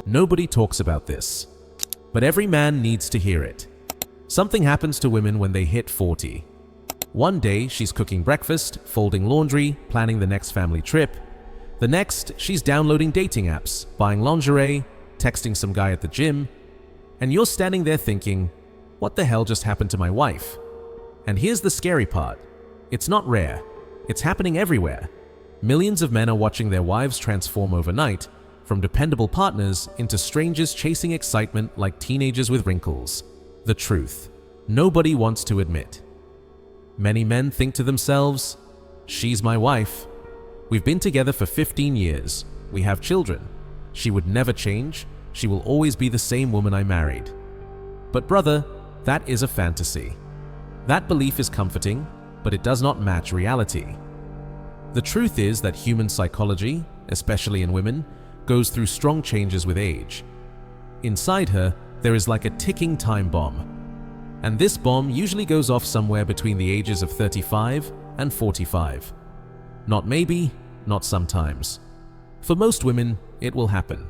Nobody talks about this, but every man needs to hear it. Something happens to women when they hit 40. One day, she's cooking breakfast, folding laundry, planning the next family trip. The next, she's downloading dating apps, buying lingerie, texting some guy at the gym, and you're standing there thinking, what the hell just happened to my wife? And here's the scary part. It's not rare. It's happening everywhere. Millions of men are watching their wives transform overnight, from dependable partners into strangers chasing excitement like teenagers with wrinkles. The truth, nobody wants to admit. Many men think to themselves, she's my wife. We've been together for 15 years. We have children. She would never change. She will always be the same woman I married. But brother, that is a fantasy. That belief is comforting, but it does not match reality. The truth is that human psychology, especially in women, goes through strong changes with age. Inside her, there is like a ticking time bomb. And this bomb usually goes off somewhere between the ages of 35 and 45. Not maybe, not sometimes. For most women, it will happen.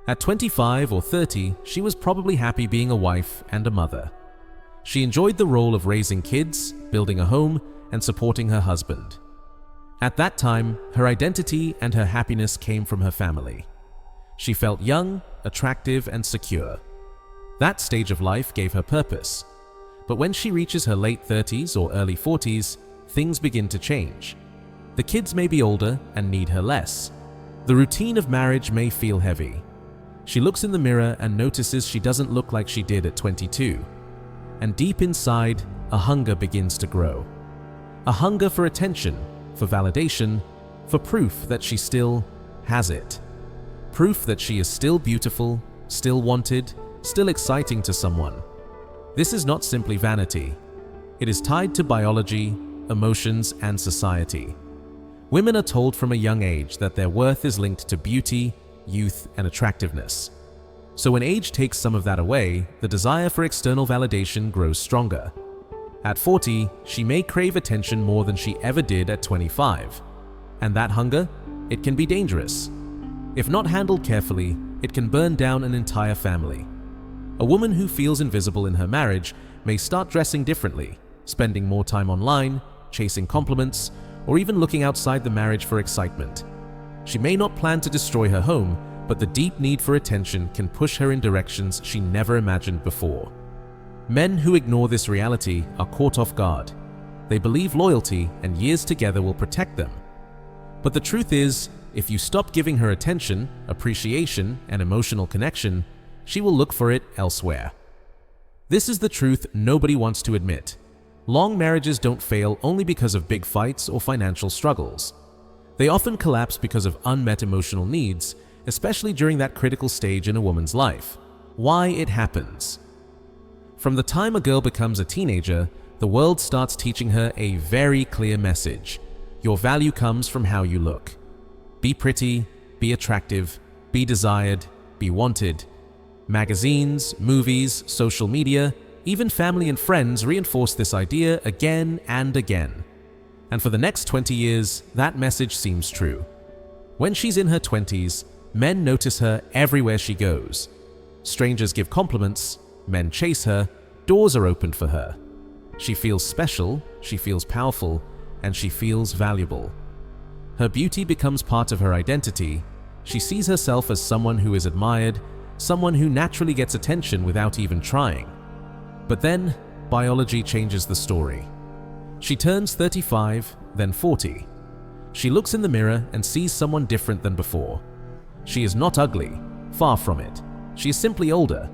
At 25 or 30, she was probably happy being a wife and a mother. She enjoyed the role of raising kids, building a home, and supporting her husband. At that time, her identity and her happiness came from her family. She felt young, attractive, and secure. That stage of life gave her purpose. But when she reaches her late 30s or early 40s, things begin to change. The kids may be older and need her less. The routine of marriage may feel heavy. She looks in the mirror and notices she doesn't look like she did at 22. And deep inside, a hunger begins to grow. A hunger for attention, for validation, for proof that she still has it. Proof that she is still beautiful, still wanted, still exciting to someone. This is not simply vanity. It is tied to biology, emotions, and society. Women are told from a young age that their worth is linked to beauty, youth, and attractiveness. So when age takes some of that away, the desire for external validation grows stronger. At 40, she may crave attention more than she ever did at 25. And that hunger, it can be dangerous. If not handled carefully, it can burn down an entire family. A woman who feels invisible in her marriage may start dressing differently, spending more time online, chasing compliments, or even looking outside the marriage for excitement. She may not plan to destroy her home, but the deep need for attention can push her in directions she never imagined before. Men who ignore this reality are caught off guard. They believe loyalty and years together will protect them. But the truth is, if you stop giving her attention, appreciation, and emotional connection, she will look for it elsewhere. This is the truth nobody wants to admit. Long marriages don't fail only because of big fights or financial struggles. They often collapse because of unmet emotional needs, especially during that critical stage in a woman's life. Why it happens? From the time a girl becomes a teenager, the world starts teaching her a very clear message. Your value comes from how you look. Be pretty, be attractive, be desired, be wanted. Magazines, movies, social media, even family and friends reinforce this idea again and again. And for the next 20 years, that message seems true. When she's in her 20s, men notice her everywhere she goes. Strangers give compliments, men chase her, doors are opened for her. She feels special, she feels powerful, and she feels valuable. Her beauty becomes part of her identity. She sees herself as someone who is admired, someone who naturally gets attention without even trying. But then, biology changes the story. She turns 35, then 40. She looks in the mirror and sees someone different than before. She is not ugly, far from it. She is simply older.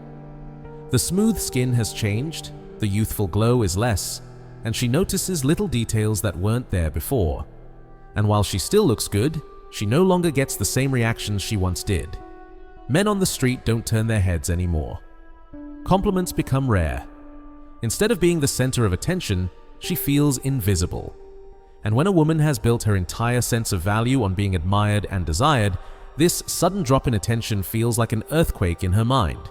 The smooth skin has changed, the youthful glow is less, and she notices little details that weren't there before. And while she still looks good, she no longer gets the same reactions she once did. Men on the street don't turn their heads anymore. Compliments become rare. Instead of being the center of attention, she feels invisible. And when a woman has built her entire sense of value on being admired and desired, this sudden drop in attention feels like an earthquake in her mind.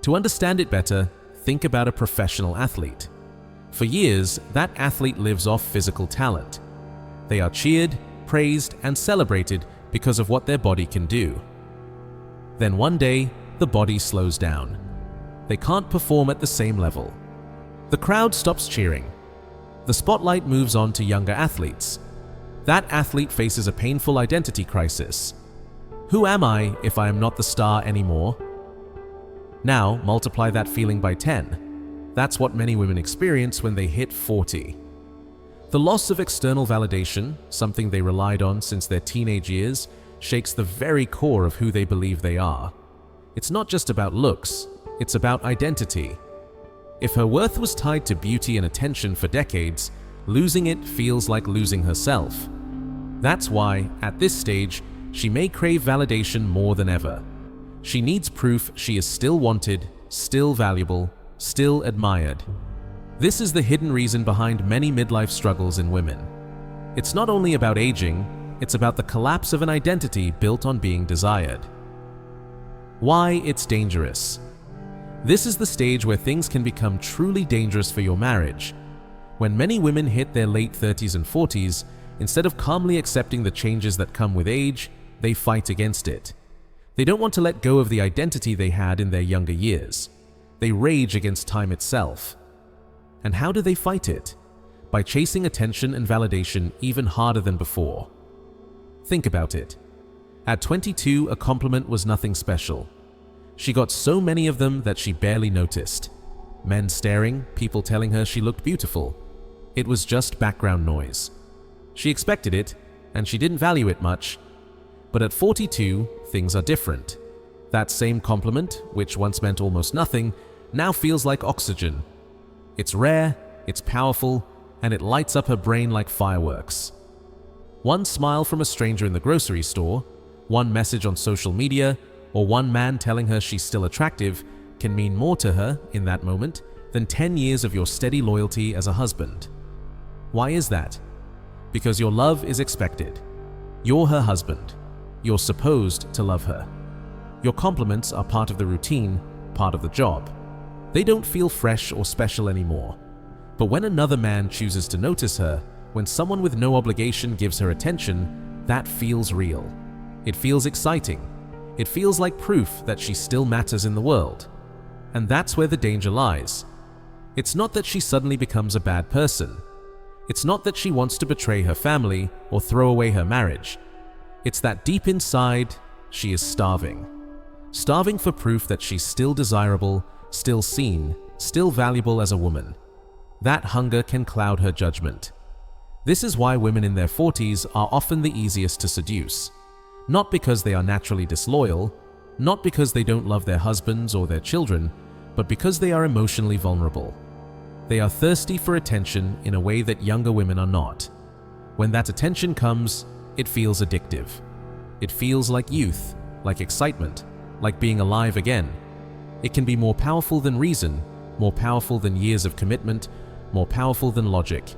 To understand it better, think about a professional athlete. For years, that athlete lives off physical talent. They are cheered, praised, and celebrated because of what their body can do. Then one day, the body slows down. They can't perform at the same level. The crowd stops cheering. The spotlight moves on to younger athletes. That athlete faces a painful identity crisis. Who am I if I am not the star anymore? Now, multiply that feeling by 10. That's what many women experience when they hit 40. The loss of external validation, something they relied on since their teenage years, shakes the very core of who they believe they are. It's not just about looks, it's about identity. If her worth was tied to beauty and attention for decades, losing it feels like losing herself. That's why, at this stage, she may crave validation more than ever. She needs proof she is still wanted, still valuable, still admired. This is the hidden reason behind many midlife struggles in women. It's not only about aging, it's about the collapse of an identity built on being desired. Why it's dangerous. This is the stage where things can become truly dangerous for your marriage. When many women hit their late 30s and 40s, instead of calmly accepting the changes that come with age, they fight against it. They don't want to let go of the identity they had in their younger years. They rage against time itself. And how do they fight it? By chasing attention and validation even harder than before. Think about it. At 22, a compliment was nothing special. She got so many of them that she barely noticed. Men staring, people telling her she looked beautiful. It was just background noise. She expected it, and she didn't value it much. But at 42, things are different. That same compliment, which once meant almost nothing, now feels like oxygen. It's rare, it's powerful, and it lights up her brain like fireworks. One smile from a stranger in the grocery store, one message on social media, or one man telling her she's still attractive can mean more to her in that moment than 10 years of your steady loyalty as a husband. Why is that? Because your love is expected. You're her husband. You're supposed to love her. Your compliments are part of the routine, part of the job. They don't feel fresh or special anymore. But when another man chooses to notice her, when someone with no obligation gives her attention, that feels real. It feels exciting. It feels like proof that she still matters in the world. And that's where the danger lies. It's not that she suddenly becomes a bad person. It's not that she wants to betray her family or throw away her marriage. It's that deep inside, she is starving. Starving for proof that she's still desirable, still seen, still valuable as a woman. That hunger can cloud her judgment. This is why women in their 40s are often the easiest to seduce. Not because they are naturally disloyal, not because they don't love their husbands or their children, but because they are emotionally vulnerable. They are thirsty for attention in a way that younger women are not. When that attention comes, it feels addictive. It feels like youth, like excitement, like being alive again. It can be more powerful than reason, more powerful than years of commitment, more powerful than logic.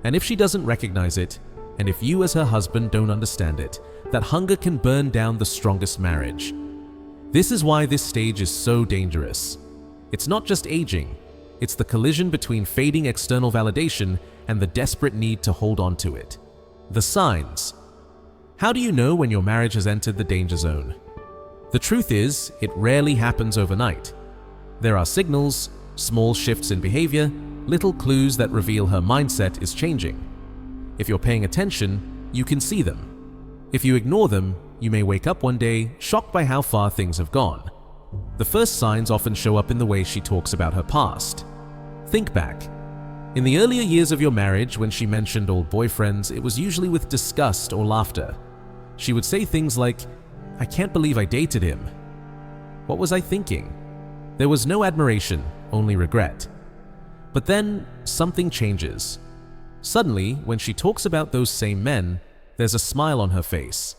And if she doesn't recognize it, and if you as her husband don't understand it, that hunger can burn down the strongest marriage. This is why this stage is so dangerous. It's not just aging, it's the collision between fading external validation and the desperate need to hold on to it. The signs. How do you know when your marriage has entered the danger zone? The truth is, it rarely happens overnight. There are signals, small shifts in behavior, little clues that reveal her mindset is changing. If you're paying attention, you can see them. If you ignore them, you may wake up one day shocked by how far things have gone. The first signs often show up in the way she talks about her past. Think back. In the earlier years of your marriage, when she mentioned old boyfriends, it was usually with disgust or laughter. She would say things like, "I can't believe I dated him. What was I thinking?" There was no admiration, only regret. But then, something changes. Suddenly, when she talks about those same men, there's a smile on her face.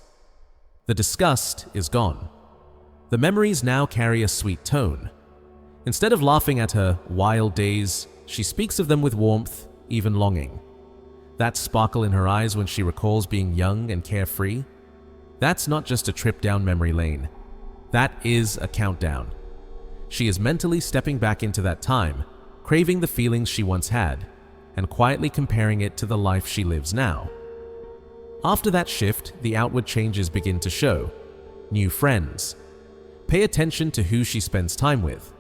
The disgust is gone. The memories now carry a sweet tone. Instead of laughing at her wild days, she speaks of them with warmth, even longing. That sparkle in her eyes when she recalls being young and carefree, that's not just a trip down memory lane. That is a countdown. She is mentally stepping back into that time, craving the feelings she once had, and quietly comparing it to the life she lives now. After that shift, the outward changes begin to show. New friends. Pay attention to who she spends time with.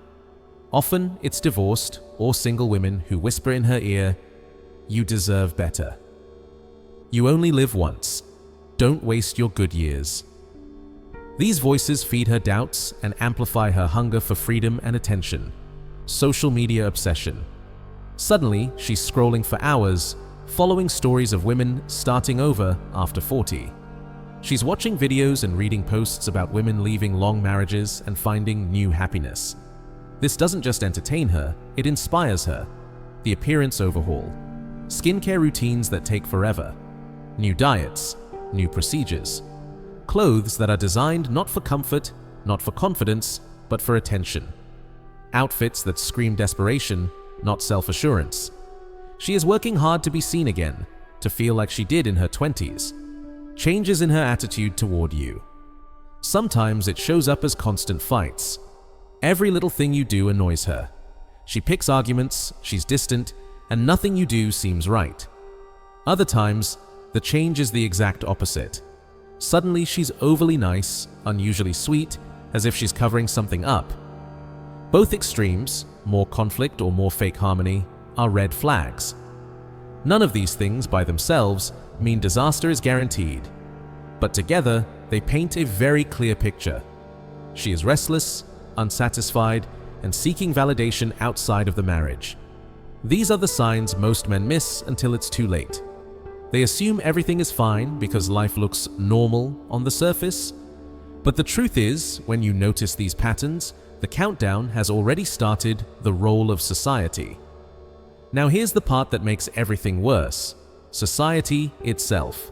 Often, it's divorced or single women who whisper in her ear, "You deserve better. You only live once. Don't waste your good years." These voices feed her doubts and amplify her hunger for freedom and attention. Social media obsession. Suddenly, she's scrolling for hours, following stories of women starting over after 40. She's watching videos and reading posts about women leaving long marriages and finding new happiness. This doesn't just entertain her, it inspires her. The appearance overhaul. Skincare routines that take forever. New diets. New procedures. Clothes that are designed not for comfort, not for confidence, but for attention. Outfits that scream desperation, not self-assurance. She is working hard to be seen again, to feel like she did in her 20s. Changes in her attitude toward you. Sometimes it shows up as constant fights. Every little thing you do annoys her. She picks arguments, she's distant, and nothing you do seems right. Other times, the change is the exact opposite. Suddenly she's overly nice, unusually sweet, as if she's covering something up. Both extremes, more conflict or more fake harmony, are red flags. None of these things by themselves mean disaster is guaranteed, but together they paint a very clear picture. She is restless, unsatisfied, and seeking validation outside of the marriage. These are the signs most men miss until it's too late. They assume everything is fine because life looks normal on the surface. But the truth is, when you notice these patterns, the countdown has already started the role of society. Now here's the part that makes everything worse. Society itself.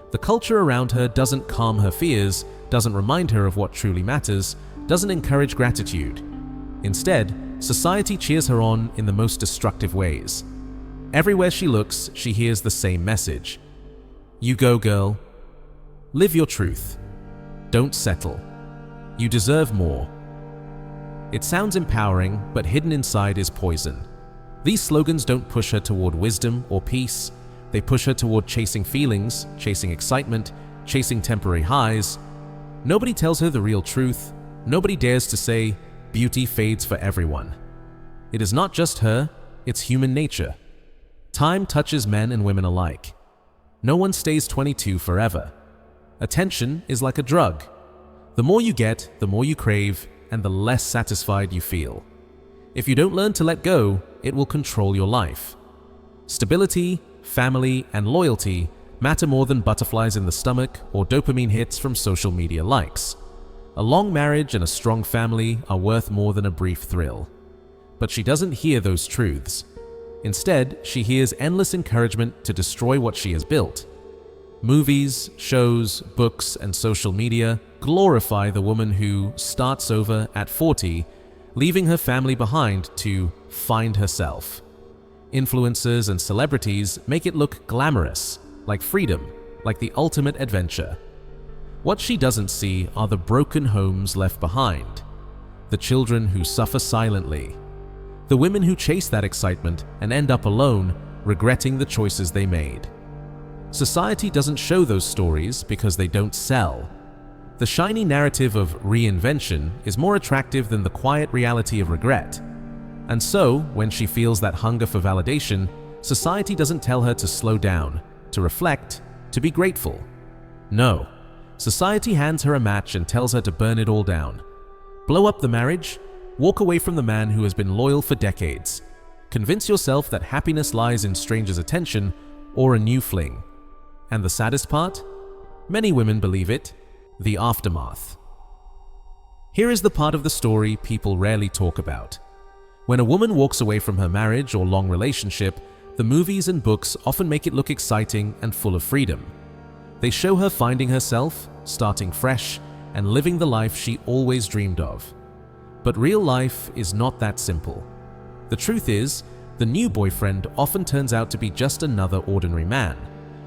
The culture around her doesn't calm her fears, doesn't remind her of what truly matters, doesn't encourage gratitude. Instead, society cheers her on in the most destructive ways. Everywhere she looks, she hears the same message. You go, girl. Live your truth. Don't settle. You deserve more. It sounds empowering, but hidden inside is poison. These slogans don't push her toward wisdom or peace. They push her toward chasing feelings, chasing excitement, chasing temporary highs. Nobody tells her the real truth. Nobody dares to say, beauty fades for everyone. It is not just her, it's human nature. Time touches men and women alike. No one stays 22 forever. Attention is like a drug. The more you get, the more you crave, and the less satisfied you feel. If you don't learn to let go, it will control your life. Stability, family, and loyalty matter more than butterflies in the stomach or dopamine hits from social media likes. A long marriage and a strong family are worth more than a brief thrill. But she doesn't hear those truths. Instead, she hears endless encouragement to destroy what she has built. Movies, shows, books, and social media glorify the woman who starts over at 40, leaving her family behind to find herself. Influencers and celebrities make it look glamorous, like freedom, like the ultimate adventure. What she doesn't see are the broken homes left behind, the children who suffer silently, the women who chase that excitement and end up alone, regretting the choices they made. Society doesn't show those stories because they don't sell. The shiny narrative of reinvention is more attractive than the quiet reality of regret. And so, when she feels that hunger for validation, society doesn't tell her to slow down, to reflect, to be grateful. No, society hands her a match and tells her to burn it all down. Blow up the marriage, walk away from the man who has been loyal for decades. Convince yourself that happiness lies in strangers' attention or a new fling. And the saddest part? Many women believe it, the aftermath. Here is the part of the story people rarely talk about. When a woman walks away from her marriage or long relationship, the movies and books often make it look exciting and full of freedom. They show her finding herself, starting fresh, and living the life she always dreamed of. But real life is not that simple. The truth is, the new boyfriend often turns out to be just another ordinary man,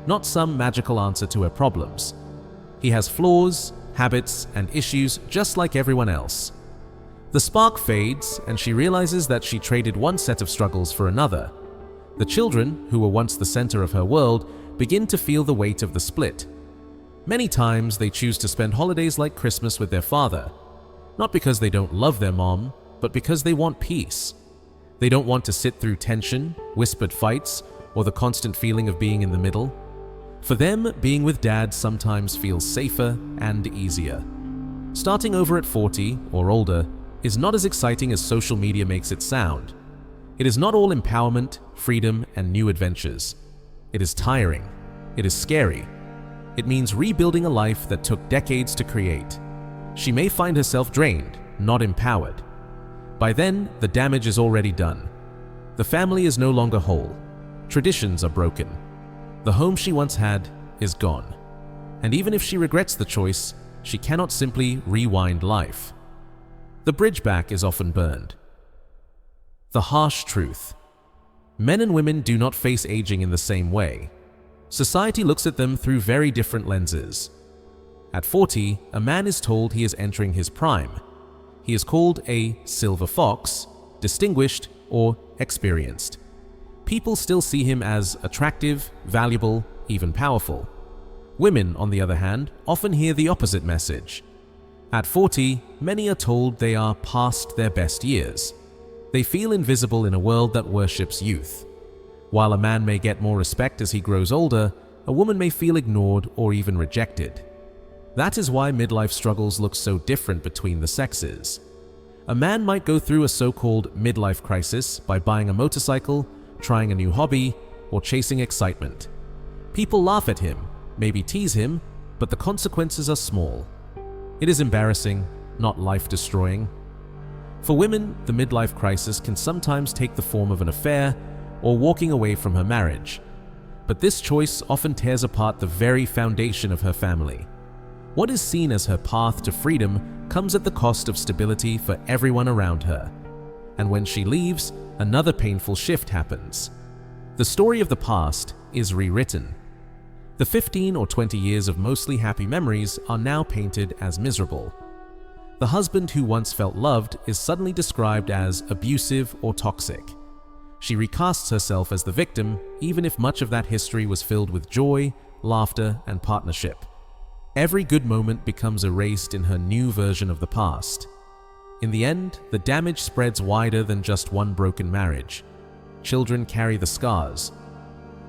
not some magical answer to her problems. He has flaws, habits, and issues just like everyone else. The spark fades, and she realizes that she traded one set of struggles for another. The children, who were once the center of her world, begin to feel the weight of the split. Many times they choose to spend holidays like Christmas with their father. Not because they don't love their mom, but because they want peace. They don't want to sit through tension, whispered fights, or the constant feeling of being in the middle. For them, being with dad sometimes feels safer and easier. Starting over at 40 or older is not as exciting as social media makes it sound. It is not all empowerment, freedom, and new adventures. It is tiring. It is scary. It means rebuilding a life that took decades to create. She may find herself drained, not empowered. By then, the damage is already done. The family is no longer whole. Traditions are broken. The home she once had is gone. And even if she regrets the choice, she cannot simply rewind life. The bridge back is often burned. The harsh truth. Men and women do not face aging in the same way. Society looks at them through very different lenses. At 40, a man is told he is entering his prime. He is called a silver fox, distinguished, or experienced. People still see him as attractive, valuable, even powerful. Women, on the other hand, often hear the opposite message. At 40, many are told they are past their best years. They feel invisible in a world that worships youth. While a man may get more respect as he grows older, a woman may feel ignored or even rejected. That is why midlife struggles look so different between the sexes. A man might go through a so-called midlife crisis by buying a motorcycle, trying a new hobby, or chasing excitement. People laugh at him, maybe tease him, but the consequences are small. It is embarrassing, not life-destroying. For women, the midlife crisis can sometimes take the form of an affair or walking away from her marriage. But this choice often tears apart the very foundation of her family. What is seen as her path to freedom comes at the cost of stability for everyone around her. And when she leaves, another painful shift happens. The story of the past is rewritten. The 15 or 20 years of mostly happy memories are now painted as miserable. The husband who once felt loved is suddenly described as abusive or toxic. She recasts herself as the victim, even if much of that history was filled with joy, laughter, and partnership. Every good moment becomes erased in her new version of the past. In the end, the damage spreads wider than just one broken marriage. Children carry the scars.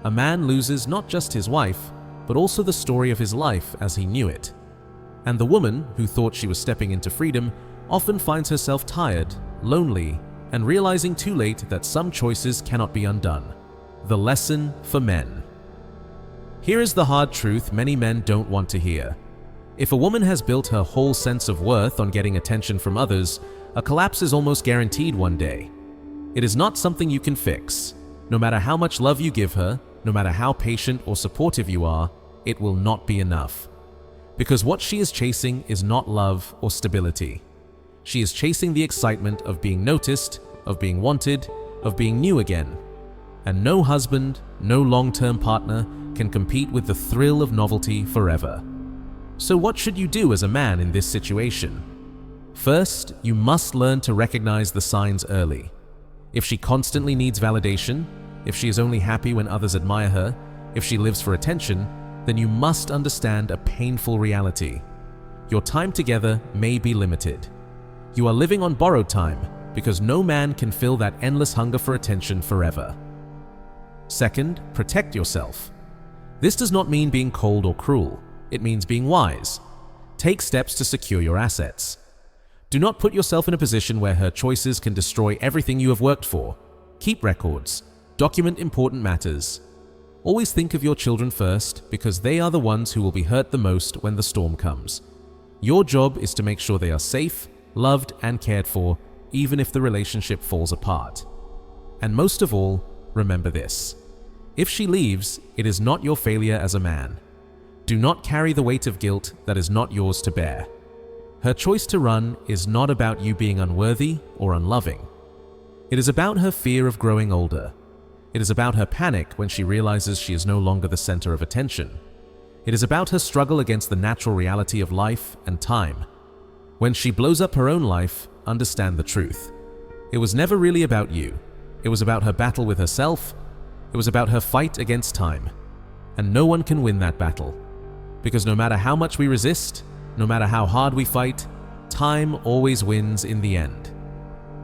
A man loses not just his wife, but also the story of his life as he knew it. And the woman, who thought she was stepping into freedom, often finds herself tired, lonely, and realizing too late that some choices cannot be undone. The lesson for men. Here is the hard truth many men don't want to hear. If a woman has built her whole sense of worth on getting attention from others, a collapse is almost guaranteed one day. It is not something you can fix. No matter how much love you give her, no matter how patient or supportive you are, it will not be enough. Because what she is chasing is not love or stability. She is chasing the excitement of being noticed, of being wanted, of being new again. And no husband, no long-term partner can compete with the thrill of novelty forever. So what should you do as a man in this situation? First, you must learn to recognize the signs early. If she constantly needs validation, if she is only happy when others admire her, if she lives for attention, then you must understand a painful reality. Your time together may be limited. You are living on borrowed time because no man can fill that endless hunger for attention forever. Second, protect yourself. This does not mean being cold or cruel. It means being wise. Take steps to secure your assets. Do not put yourself in a position where her choices can destroy everything you have worked for. Keep records. Document important matters. Always think of your children first because they are the ones who will be hurt the most when the storm comes. Your job is to make sure they are safe, loved, and cared for, even if the relationship falls apart. And most of all, remember this. If she leaves, it is not your failure as a man. Do not carry the weight of guilt that is not yours to bear. Her choice to run is not about you being unworthy or unloving. It is about her fear of growing older. It is about her panic when she realizes she is no longer the center of attention. It is about her struggle against the natural reality of life and time. When she blows up her own life, understand the truth. It was never really about you. It was about her battle with herself. It was about her fight against time. And no one can win that battle. Because no matter how much we resist, no matter how hard we fight, time always wins in the end.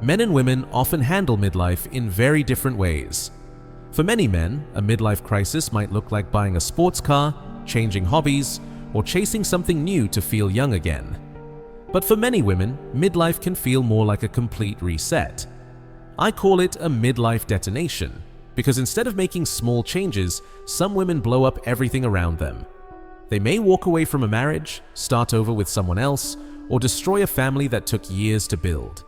Men and women often handle midlife in very different ways. For many men, a midlife crisis might look like buying a sports car, changing hobbies, or chasing something new to feel young again. But for many women, midlife can feel more like a complete reset. I call it a midlife detonation, because instead of making small changes, some women blow up everything around them. They may walk away from a marriage, start over with someone else, or destroy a family that took years to build.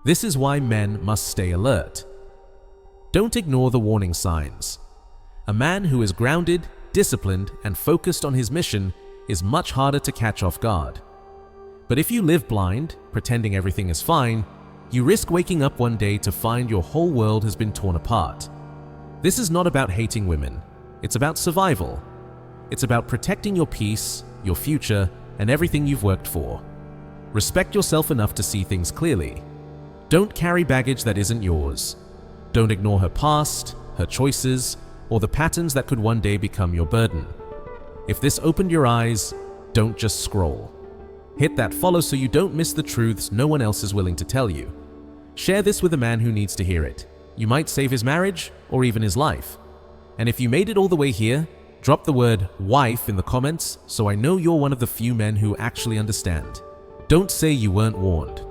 This is why men must stay alert. Don't ignore the warning signs. A man who is grounded, disciplined, and focused on his mission is much harder to catch off guard. But if you live blind, pretending everything is fine, you risk waking up one day to find your whole world has been torn apart. This is not about hating women. It's about survival. It's about protecting your peace, your future, and everything you've worked for. Respect yourself enough to see things clearly. Don't carry baggage that isn't yours. Don't ignore her past, her choices, or the patterns that could one day become your burden. If this opened your eyes, don't just scroll. Hit that follow so you don't miss the truths no one else is willing to tell you. Share this with a man who needs to hear it. You might save his marriage or even his life. And if you made it all the way here, drop the word wife in the comments so I know you're one of the few men who actually understand. Don't say you weren't warned.